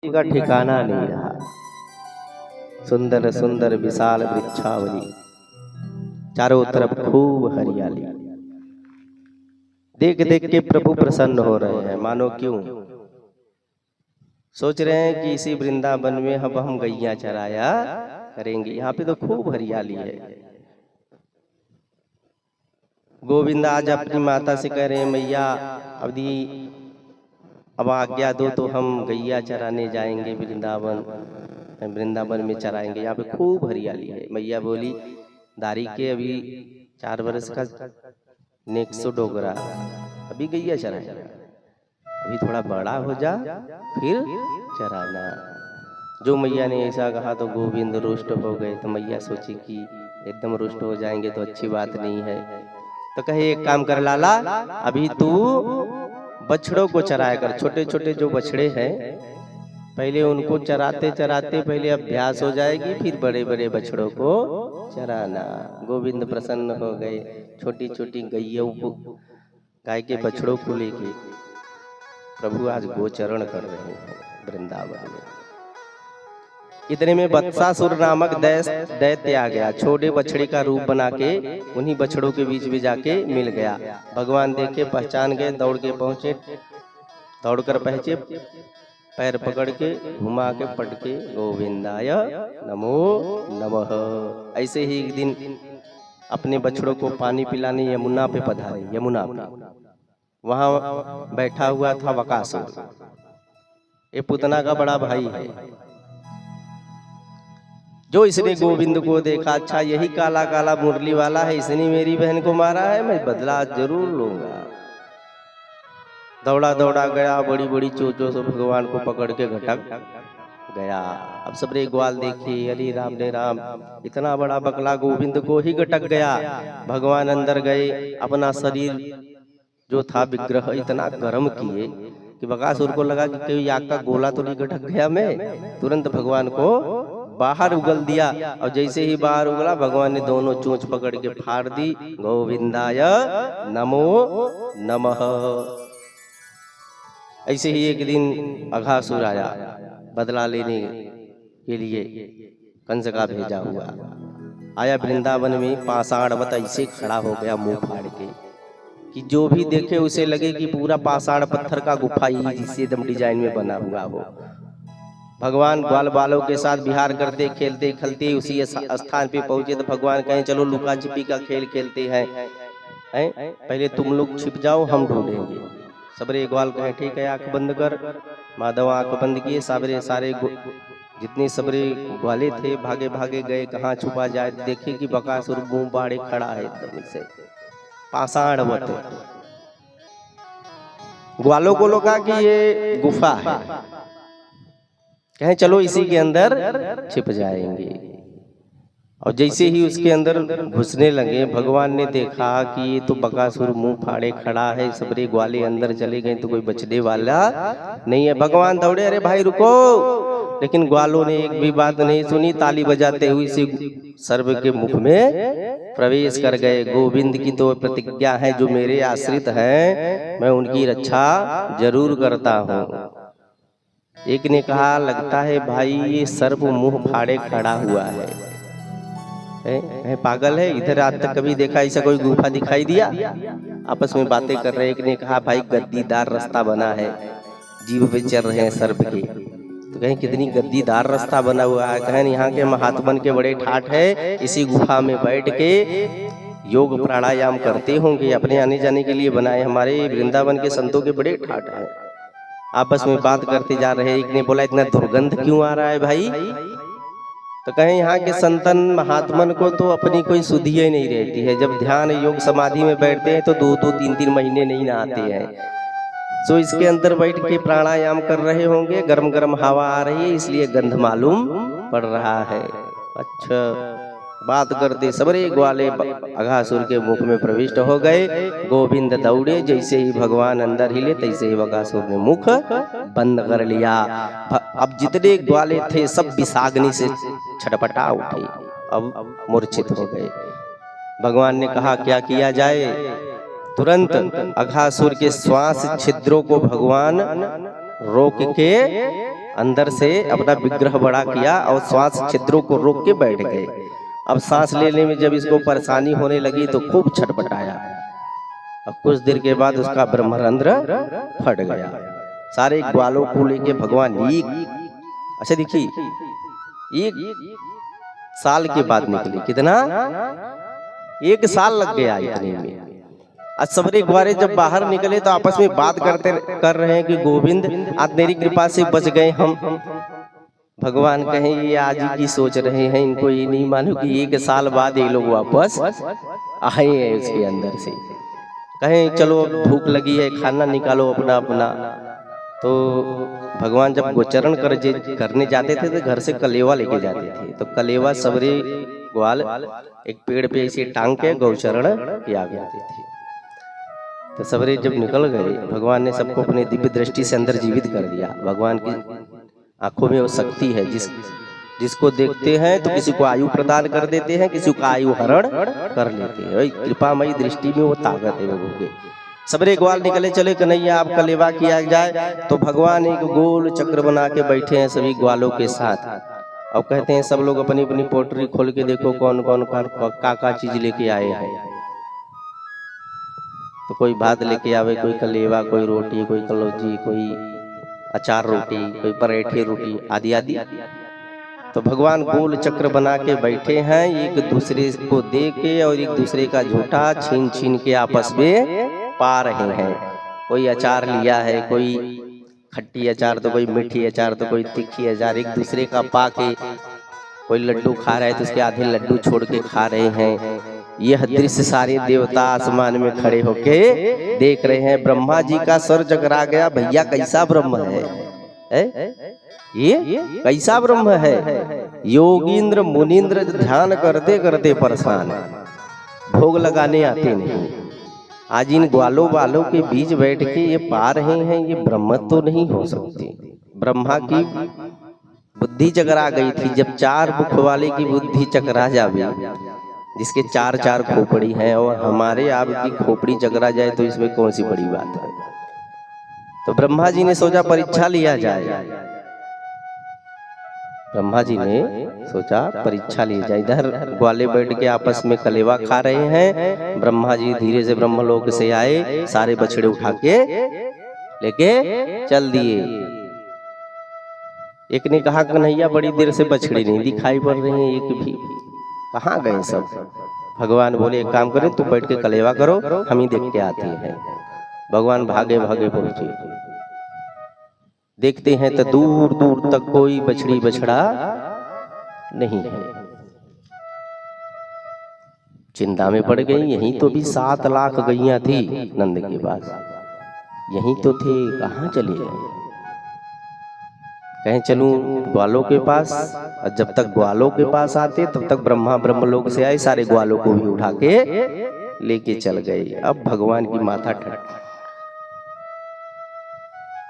का ठिकाना नहीं रहा। सुंदर सुंदर विशाल वृक्षावली, चारों तरफ खूब हरियाली। देख देख के प्रभु प्रसन्न हो रहे हैं, मानो क्यों सोच रहे हैं कि इसी वृंदावन में अब हम गैया चराया करेंगे। यहाँ पे तो खूब हरियाली है। गोविंद आज अपनी माता से कह रहे हैं, मैया अब आज्ञा दो तो हम गैया चराने जाएंगे वृंदावन, वृंदावन में चराएंगे। यहाँ पे खूब हरियाली है। मैया बोली, दारी के अभी 4 वर्ष का नेक्सो डोगरा, अभी गैया चराएगा, अभी थोड़ा बड़ा हो जा फिर चराना। जो मैया ने ऐसा कहा तो गोविंद रुष्ट हो गए। तो मैया सोची कि एकदम रुष्ट हो जाएंगे तो अच्छी बात नहीं है। तो कहे एक काम कर लाला, अभी तू बछड़ों को चराया कर। छोटे छोटे जो बछड़े हैं पहले उनको चराते चराते पहले अभ्यास हो जाएगी, फिर बड़े बड़े बछड़ों को चराना। गोविंद प्रसन्न हो गए। छोटी छोटी गैयों को, गाय के बछड़ों को लेके प्रभु आज गोचरण कर रहे हैं वृंदावन में। इतने में बत्सासुर नामक दैत्य आ गया। छोटे बछड़े का रूप बना के उन्हीं बछड़ों के बीच में जाके मिल गया। भगवान देखे, पहचान गए, दौड़ के पहुंचे, दौड़कर पहुंचे, पैर पकड़ के घुमा के पट के गोविंदाय नमो नमः। ऐसे ही एक दिन अपने बछड़ों को पानी पिलाने यमुना पे पधारे। यमुना पे वहां बैठा हुआ था बकासुर। ये पूतना का बड़ा भाई है। जो इसने गोविंद को देखा, अच्छा यही काला काला मुरली वाला है, इसने मेरी बहन को मारा है, मैं बदला जरूर लूंगा। दौड़ा दौड़ा गया, बड़ी बड़ी चोचों से भगवान को पकड़ के घटक गया। अब सबरे ग्वाल देखे, अरे राम ने राम, इतना बड़ा बकला गोविंद को ही घटक गया। भगवान अंदर गए, अपना शरीर जो था विग्रह इतना गर्म किए कि बकासुर को लगा कि कोई आग का गोला तो नहीं घटक गया मैं। तुरंत भगवान को बाहर उगल दिया, और जैसे ही बाहर उगला भगवान ने दोनों चोंच पकड़ के फाड़ दी। गोविंदाय नमो नमः। ऐसे ही एक दिन अघासुर आया बदला लेने के लिए, कंस का भेजा हुआ आया वृंदावन में। पाषाणवत ऐसे खड़ा हो गया मुंह फाड़ के कि जो भी देखे उसे लगे कि पूरा पाषाण पत्थर का गुफा ही जिससे एकदम डिजाइन में बना हुआ हो। भगवान ग्वाल बालों के साथ विहार करते खेलते खेलते उसी स्थान पे पहुंचे। तो भगवान कहें चलो लुका छिपी का खेल खेलते हैं, पहले तुम लोग छिप जाओ, हम ढूंढेंगे। सबरे ग्वाल कहें ठीक है, आंख बंद कर। माधव आंख बंद किए। सबरे सारे जितने सबरे ग्वाले थे भागे भागे गए, कहाँ छुपा जाए। देखे कि बकासुर मुंह बाड़े खड़ा है एकदम से पाषाणवत। ग्वालों को लगा कि ये गुफा है, कहें चलो इसी के अंदर छिप जाएंगे। और जैसे ही उसके अंदर घुसने लगे, भगवान ने देखा कि ये तो बकासुर मुंह फाड़े खड़ा है। सबरे ग्वाले अंदर चले गए तो कोई बचने वाला नहीं है। भगवान दौड़े, अरे भाई रुको, लेकिन ग्वालों ने एक भी बात नहीं सुनी। ताली बजाते हुए इसी सर्व के मुख में प्रवेश कर गए। गोविंद की तो प्रतिज्ञा है, जो मेरे आश्रित हैं मैं उनकी रक्षा जरूर करता हूँ। एक ने कहा, लगता है भाई ये सर्प मुंह फाड़े खड़ा हुआ है पागल है, इधर आज तक कभी देखा ऐसा कोई गुफा दिखाई दिया? आपस में बातें कर रहे। एक ने कहा, भाई गद्दीदार रास्ता बना है, जीव पे चल रहे हैं सर्प के। तो कहें कितनी गद्दीदार रास्ता बना हुआ है। कहें यहाँ के महात्मन के बड़े ठाठ है, इसी गुफा में बैठ के योग प्राणायाम करते होंगे, अपने आने जाने के लिए बनाए। हमारे वृंदावन के संतों के बड़े ठाठ है। आपस में बात करते जा रहे। एक ने बोला, इतना दुर्गंध क्यों आ रहा है भाई? तो कहें यहाँ के संतन महात्मन को तो अपनी कोई सुधि ही नहीं रहती है। जब ध्यान योग समाधि में बैठते हैं तो 2-2 3-3 महीने नहीं नहाते हैं। तो इसके अंदर बैठ के प्राणायाम कर रहे होंगे, गर्म गर्म हवा आ रही है, इसलिए गंध मालूम पड़ रहा है। अच्छा, बात करते सबरे ग्वाले अघासुर के मुख में प्रविष्ट हो गए। गोविंद दौड़े, जैसे ही भगवान अंदर हिले तैसे ही बकासुर ने मुख बंद कर लिया। अब जितने ग्वाले थे सब विषाग्नि से छटपटा उठे, अब मूर्छित हो गए। भगवान ने कहा क्या किया जाए? तुरंत अघासुर के श्वास छिद्रों को भगवान रोक के अंदर से अपना विग्रह बड़ा किया और श्वास छिद्रों को रोक के बैठ गए। अब सांस लेने में जब इसको परेशानी होने लगी तो खूब छटपटाया और कुछ देर के बाद उसका ब्रह्मरंध्र फट गया। सारे ग्वालों को लेके भगवान अच्छा देखिए 1 साल के बाद निकले। कितना? 1 साल लग गया इतने में। आज सबरे ग्वारे जब बाहर निकले तो आपस में बात कर रहे हैं कि गोविंद आज मेरी कृपा से बच गए हम। भगवान कहें ये आज ही की सोच रहे हैं, इनको ये नहीं मालूम कि 1 साल बाद ये लोग वापस आए हैं उसके अंदर से। कहें चलो भूख लगी है, खाना निकालो अपना अपना। तो भगवान जब गोचरण करने जाते थे तो घर से कलेवा लेके जाते थे। तो कलेवा सबरे ग्वाल एक पेड़ पे इसे टांग के गौचरण किया करते थे। तो सबरे जब निकल गए भगवान ने सबको अपने दिव्य दृष्टि से अंदर जीवित कर दिया। भगवान की आंखों में वो शक्ति है, जिसको देखते हैं तो किसी को आयु प्रदान कर देते हैं, किसी को आयु हरण कर लेते हैं। कृपामयी दृष्टि में वो ताकत है लोगों के। सबरे ग्वाल निकले चले कन्हैया आप कलेवा किया जाए। तो भगवान एक गोल चक्र बना के बैठे हैं सभी ग्वालों के साथ और कहते हैं सब लोग अपनी अपनी पोटरी खोल के देखो कौन कौन का चीज लेके आए हैं। तो कोई भात लेके आवे, कोई कलेवा, कोई रोटी, कोई कलौजी, कोई अचार रोटी, कोई पराठे रोटी आदि आदि। तो भगवान गोल चक्र बना के बैठे हैं, एक दूसरे को दे के और एक दूसरे का झूठा छीन छीन के आपस में पा रहे हैं। कोई अचार लिया है, कोई खट्टी अचार तो कोई मीठी अचार तो कोई तीखी अचार, एक दूसरे का पा के कोई लड्डू खा रहा है तो उसके आधे लड्डू छोड़ के खा रहे हैं। यह दृश्य सारे देवता आसमान में खड़े होके देख रहे हैं। ब्रह्मा जी का सर जगरा गया, भैया कैसा ब्रह्म है, ये कैसा ब्रह्म है। योगींद्र मुनींद्र ध्यान करते करते परेशान, भोग लगाने आते नहीं। आज इन ग्वालों वालों के बीच बैठ के ये पा रहे हैं, ये ब्रह्म तो नहीं हो सकते। ब्रह्मा की बुद्धि चकरा गई थी। जब 4 मुख वाले की बुद्धि चकरा जावे, जिसके 4 खोपड़ी हैं, और हमारे आपकी खोपड़ी चकरा जाए तो इसमें कौन सी बड़ी बात है। तो ब्रह्मा जी ने सोचा परीक्षा लिया जाए। ब्रह्मा जी ने सोचा परीक्षा ली जाए। इधर ग्वाले बैठ के आपस में कलेवा खा रहे हैं। ब्रह्मा जी धीरे से ब्रह्मलोक से आए, सारे बछड़े उठा के लेके चल दिए। एक ने कहा कन्हैया बड़ी देर से बछड़े नहीं दिखाई पड़ रहे हैं, एक भी कहाँ गए सब। भगवान बोले एक काम करें, तुम बैठ के कलेवा करो, हम ही देख के आते हैं। भगवान भागे भागे पहुंचे। देखते हैं तो दूर दूर तक कोई बछड़ी बछड़ा नहीं है। चिंता में पड़ गई। यहीं तो भी 7 लाख गैया थी नंद के पास, यहीं तो थे, कहाँ चले गए। कहीं चलूं ग्वालों के पास, और जब तक ग्वालों के पास आते तब तक ब्रह्मा ब्रह्मलोक से आए, सारे ग्वालों को भी उठा के लेके चल गए। अब भगवान की माथा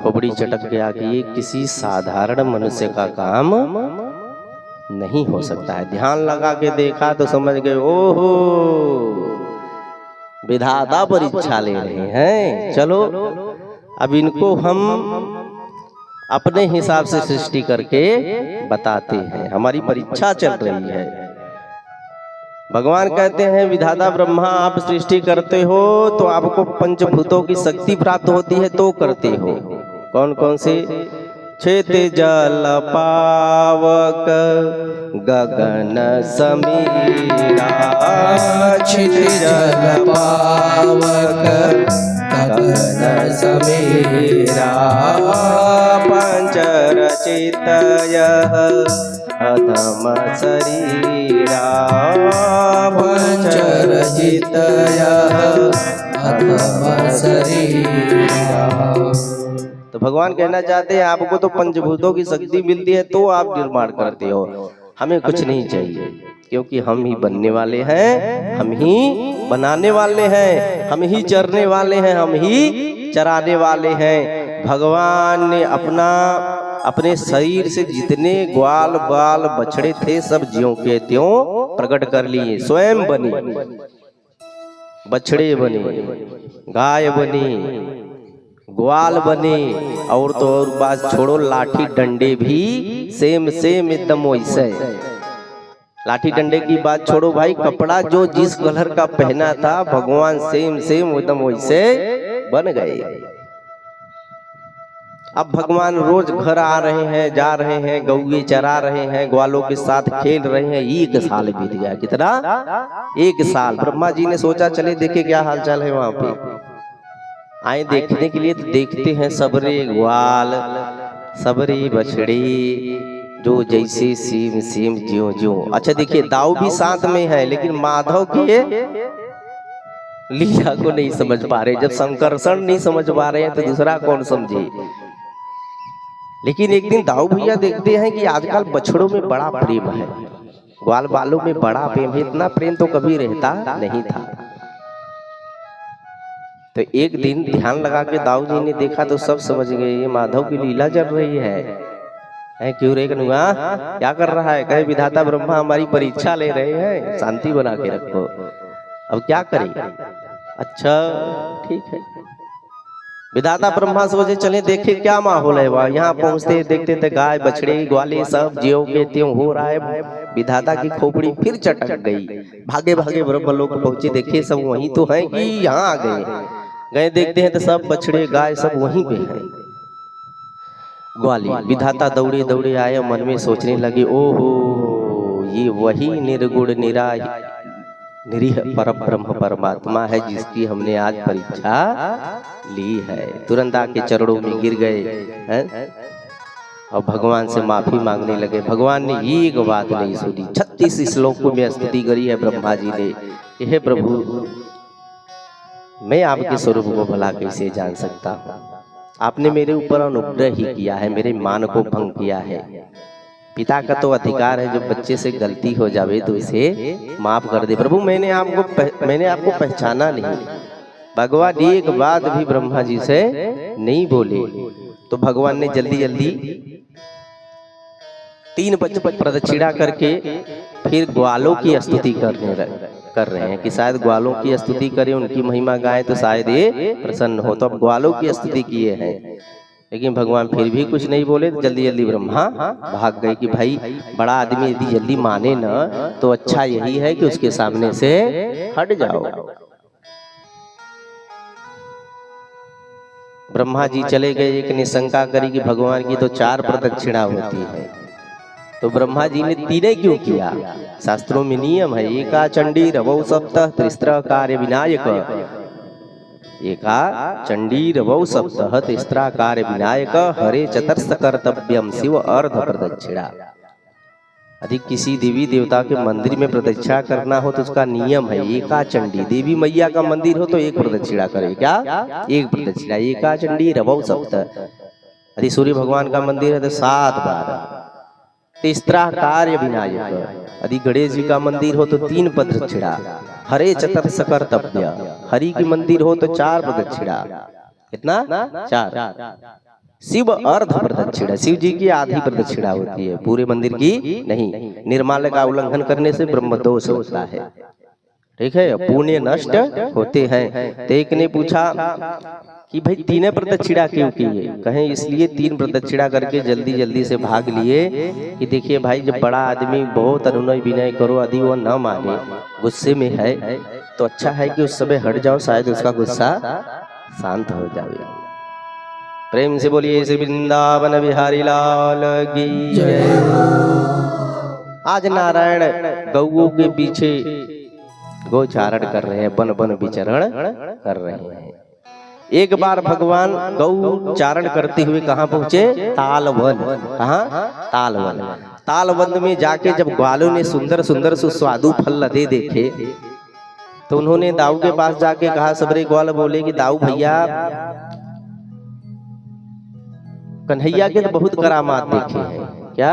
खोपड़ी चटक गया कि ये किसी साधारण मनुष्य का काम नहीं हो सकता है। ध्यान लगा के देखा तो समझ गए, ओहो विधाता परीक्षा ले रहे हैं। चलो अब इनको हम अपने हिसाब से सृष्टि करके बताते हैं, हमारी परीक्षा चल रही है। भगवान कहते हैं विधाता ब्रह्मा आप सृष्टि करते हो तो आपको पंचभूतों की शक्ति प्राप्त होती है, तो करते हो। कौन कौन से? क्षितिज जल पावक गगन समीरा, क्षितिज जल पावक गगन समीरा, पंचरचितयः अधम शरीरा, पंचरचितयः अधम शरीरा। तो भगवान कहना चाहते हैं आपको तो पंचभूतों की शक्ति मिलती है तो आप निर्माण करते हो, हमें कुछ नहीं चाहिए, क्योंकि हम ही बनने वाले हैं, हम ही बनाने वाले हैं, हम ही चरने वाले हैं, हम ही चराने वाले हैं। भगवान ने अपने शरीर से जितने ग्वाल बाल बछड़े थे सब ज्यों के त्यों प्रकट कर लिए। स्वयं बने, बछड़े बने, गाय बनी, ग्वाल बने। और तो और बात छोड़ो, लाठी डंडे भी सेम सेम एकदम वैसे। लाठी डंडे की बात छोड़ो भाई, कपड़ा जो जिस कलर का पहना था भगवान सेम सेम एकदम वैसे बन गए। अब भगवान रोज घर आ रहे हैं, जा रहे हैं, गौए चरा रहे हैं, ग्वालों के साथ खेल रहे हैं। 1 साल बीत गया। कितना? 1 साल। ब्रह्मा जी ने सोचा चले देखे क्या हालचाल है वहां पे। आए देखने के लिए, तो देखते हैं सबरे ग्वाल, सबरे बछड़े जो जैसे सेम सेम ज्यों ज्यों। अच्छा देखिए, दाऊ भी साथ में है, लेकिन माधव के लीला को नहीं समझ पा रहे। जब संकर्षण नहीं समझ पा रहे हैं तो दूसरा कौन समझे। लेकिन एक दिन दाऊ भैया देखते हैं कि आजकल बछड़ों में बड़ा प्रेम है, ग्वाल बालों में बड़ा प्रेम है। इतना प्रेम तो कभी रहता नहीं था। तो एक दिन ध्यान लगा के दाऊ जी ने देखा तो सब समझ गए ये माधव की लीला चल रही है। क्यों रे कनुआ, क्या कर रहा है? कहे विधाता ब्रह्मा हमारी परीक्षा ले रहे हैं, शांति बना के रखो। अब क्या करें? अच्छा ठीक है। विधाता ब्रह्मा सोचे चले देखे क्या माहौल है वहाँ। यहाँ पहुँचते देखते थे गाय बछड़े ग्वाले सब ज्यों के त्यों हो रहा है। विधाता की खोपड़ी फिर चटक गई। भागे भागे ब्रह्म लोग पहुंचे, देखे सब वहीं तो है कि यहाँ आ गए। देखते हैं तो सब बछड़े गाय सब वहीं पे है। ग्वाली विधाता दौड़े दौड़े आए, मन में सोचने लगे ओहो ये वही निर्गुण निरीह परब्रह्म परमात्मा है जिसकी हमने आज परीक्षा ली है। तुरंत आके चरणों में गिर गए हैं और भगवान से माफी मांगने लगे। भगवान ने एक बात नहीं सुनी। 36 श्लोकों में स्तुति करी है ब्रह्मा जी ने। हे प्रभु, मैं आपके स्वरूप को भला कैसे जान सकता हूँ। आपने मेरे ऊपर अनुग्रह ही किया है, मेरे मान को भंग किया है। पिता का तो अधिकार है जब बच्चे से गलती हो जावे तो इसे माफ कर दे। प्रभु मैंने आपको पहचाना नहीं। भगवान एक बात भी ब्रह्मा जी से नहीं बोले। तो भगवान ने जल्दी जल्दी 3 प्रदक्षिणा करके फिर ग्वालों की स्तुति कर रहे हैं कि शायद ग्वालों की स्तुति करें, उनकी महिमा गाएं तो शायद ये प्रसन्न हो। तो अब ग्वालों की स्तुति किए हैं, लेकिन भगवान फिर भी कुछ नहीं बोले। तो जल्दी जल्दी ब्रह्मा भाग गए कि भाई बड़ा आदमी यदि जल्दी माने न तो अच्छा यही है कि उसके सामने से हट जाओ। ब्रह्मा जी चले गए। एक ने शंका करी कि भगवान की तो 4 प्रदक्षिणा होती है, तो ब्रह्मा जी ने 3 क्यों किया? शास्त्रों में नियम है, एका चंडी रवौ सप्तः त्रिस्त्र कार्य विनायक। एका चंडी रवौ सप्तः त्रिस्त्र कार्य विनायक हरे चतुर्थ कर्तव्यम शिव अर्ध प्रदक्षिणा। यदि किसी देवी देवता के मंदिर में प्रदक्षिणा करना हो तो उसका नियम है एका चंडी। देवी मैया का मंदिर हो तो 1 प्रदक्षिणा करे। क्या? 1 प्रदक्षिणा। एका चंडी रवौ सप्तः। यदि सूर्य भगवान का मंदिर है तो 7 बार। तीसरा कार्य विनायक। यदि गणेश जी का मंदिर हो तो 3 प्रदक्षिणा। हरे चतुर्थ कर्तव्य। हरि की मंदिर हो तो 4 प्रदक्षिणा। कितना? 4। शिव अर्ध प्रदक्षिणा। शिव जी की आधी प्रदक्षिणा होती है, पूरे मंदिर की नहीं। निर्माल्य का उल्लंघन करने से ब्रह्म दोष होता है। ठीक है, पुण्य नष्ट होते हैं। तो एक ने पूछा कि भाई 3 प्रदक्षिणा क्यों किए? कहें इसलिए 3 प्रदक्षिणा करके जल्दी जल्दी से भाग लिए कि देखिए भाई जब बड़ा आदमी बहुत अनुनय विनय करो यदि वो न माने, गुस्से में है, तो अच्छा है कि उस समय हट जाओ, शायद उसका गुस्सा शांत हो जाए। प्रेम से बोलिए श्री वृंदावन बिहारी लाल की जय। आज नारायण गौओं के पीछे गोचारण कर रहे हैं, वन वन विचरण कर रहे हैं। एक बार भगवान गौ चारण करते हुए कहाँ पहुंचे? तालवन। कहाँ? तालवन। तालवन में जाके जब ग्वालों ने सुंदर सुंदर सुस्वादु फल लदे देखे तो उन्होंने दाऊ के पास जाके कहा। सबरे ग्वाल बोले कि दाऊ भैया कन्हैया के तो बहुत करामात देखे हैं। क्या?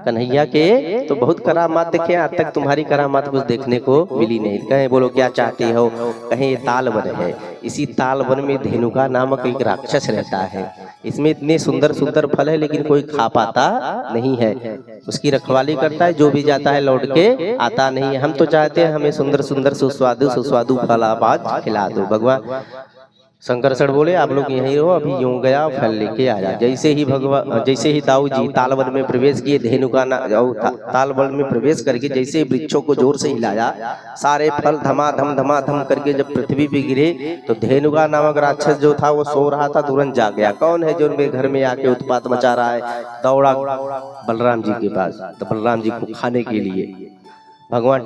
कन्हैया के तो बहुत करामात देखे, आज तक तुम्हारी करामात कुछ देखने को मिली नहीं। कहें बोलो क्या चाहते हो? कहें ये तालवन है, इसी तालवन में धेनुका नामक एक राक्षस रहता है। इसमें इतने सुंदर सुंदर फल है लेकिन कोई खा पाता नहीं है। उसकी रखवाली करता है, जो भी जाता है लौट के आता नहीं है। हम तो चाहते हैं हमें सुंदर सुंदर सुस्वादु सुस्वादु फल आप आज खिला दो। भगवान शंकरसर बोले आप लोग यहीं रहो, अभी यूं गया फल लेके आया। जैसे ही दाऊ जी तालवन में प्रवेश किए, धेनुका तालवन में प्रवेश करके जैसे ही वृक्षों को जोर से हिलाया, सारे फल धमाधम करके जब पृथ्वी पे गिरे तो धेनुका नामक राक्षस जो था वो सो रहा था, तुरंत जाग गया। कौन है जो उनके घर में आके उत्पात मचा रहा है? दौड़ा बलराम जी के पास, तो बलराम जी को खाने के लिए भगवान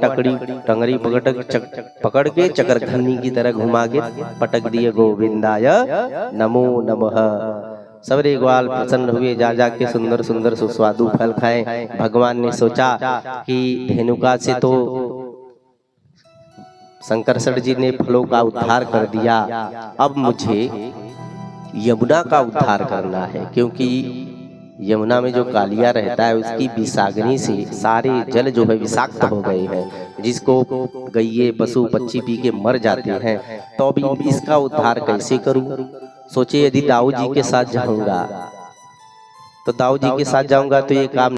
टंगरी पकड़ के चक्रधरनी की तरह घुमा के पटक दिए, गोविंदाय नमो नमः। सबरे ग्वाल प्रसन्न हुए, जा के सुंदर सुंदर सुस्वादु फल खाए। भगवान ने सोचा कि धेनुका से तो शंकरसर जी ने फलों का उद्धार कर दिया, अब मुझे यमुना का उद्धार करना है, क्योंकि यमुना में जो कालिया रहता है उसकी विषाग्नि से सारे जल जो है विषाक्त हो गए हैं, जिसको गैये पशु पक्षी पी के मर जाते हैं। तो अभी इसका उद्धार कैसे करूं? सोचे यदि दाऊ जी के साथ जाऊंगा तो दाऊ जी के साथ जाऊंगा तो ये काम